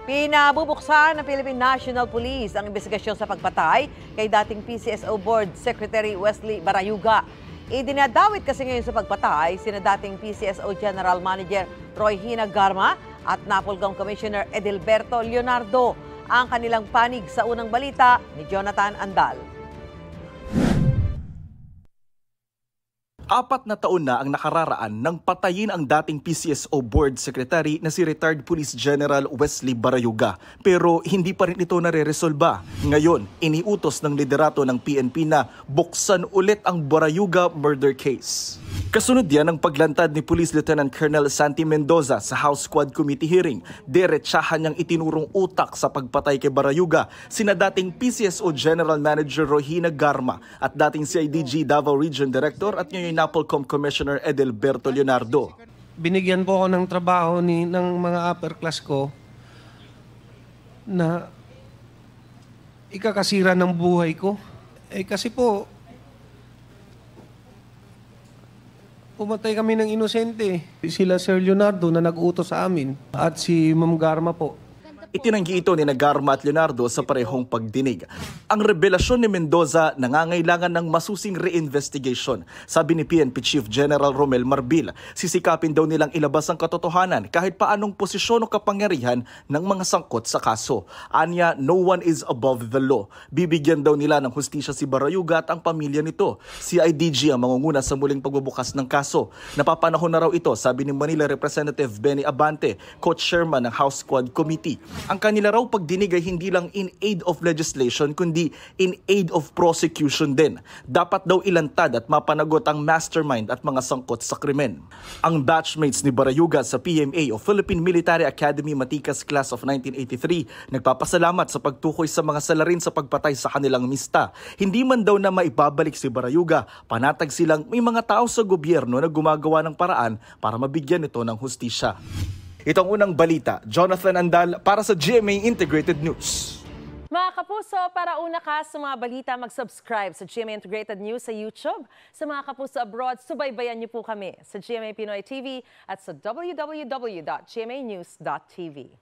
Pinabubuksan ng Philippine National Police ang investigasyon sa pagpatay kay dating PCSO Board Secretary Wesley Barayuga. Idinadawit kasi ngayon sa pagpatay sina dating PCSO General Manager Roy Hina Garma at Napolcom Commissioner Edilberto Leonardo. Ang kanilang panig sa unang balita ni Jonathan Andal. 4 na taon na ang nakararaan nang patayin ang dating PCSO Board Secretary na si retired Police General Wesley Barayuga. Pero hindi pa rin ito nare-resolba. Ngayon, iniutos ng liderato ng PNP na buksan ulit ang Barayuga murder case. Kasunod yan ang paglantad ni Police Lieutenant Colonel Santi Mendoza sa House Squad Committee hearing. Diretsahan niyang itinurong utak sa pagpatay kay Barayuga sina dating PCSO General Manager Roy Hina Garma at dating CIDG Davao Region Director at ngayon Napolcom Commissioner Edilberto Leonardo. Binigyan po ako ng trabaho ng mga upper class ko na ikakasira ng buhay ko. Kasi po, pumatay kami ng inosente. Sila Sir Leonardo na nag-utos sa amin at si Ma'am Garma po. Itinanggi ito ni Garma at Leonardo sa parehong pagdinig. Ang revelasyon ni Mendoza nangangailangan ng masusing reinvestigation. Sabi ni PNP Chief General Romel Marbil, sisikapin daw nilang ilabas ang katotohanan kahit paanong posisyon o kapangyarihan ng mga sangkot sa kaso. Anya, no one is above the law. Bibigyan daw nila ng hustisya si Barayuga at ang pamilya nito. CIDG ang mangunguna sa muling pagbubukas ng kaso. Napapanahon na raw ito, sabi ni Manila Representative Benny Abante, co-chairman ng House Squad Committee. Ang kanila raw pagdinig ay hindi lang in aid of legislation kundi in aid of prosecution din. Dapat daw ilantad at mapanagot ang mastermind at mga sangkot sa krimen. Ang batchmates ni Barayuga sa PMA o Philippine Military Academy Matikas Class of 1983 nagpapasalamat sa pagtukoy sa mga salarin sa pagpatay sa kanilang mista. Hindi man daw na maibabalik si Barayuga, panatag silang may mga tao sa gobyerno na gumagawa ng paraan para mabigyan ito ng hustisya. Itong unang balita, Jonathan Andal para sa GMA Integrated News. Mga kapuso, para una ka sa mga balita, mag-subscribe sa GMA Integrated News sa YouTube. Sa mga kapuso abroad, subaybayan niyo po kami sa GMA Pinoy TV at sa www.gmanews.tv.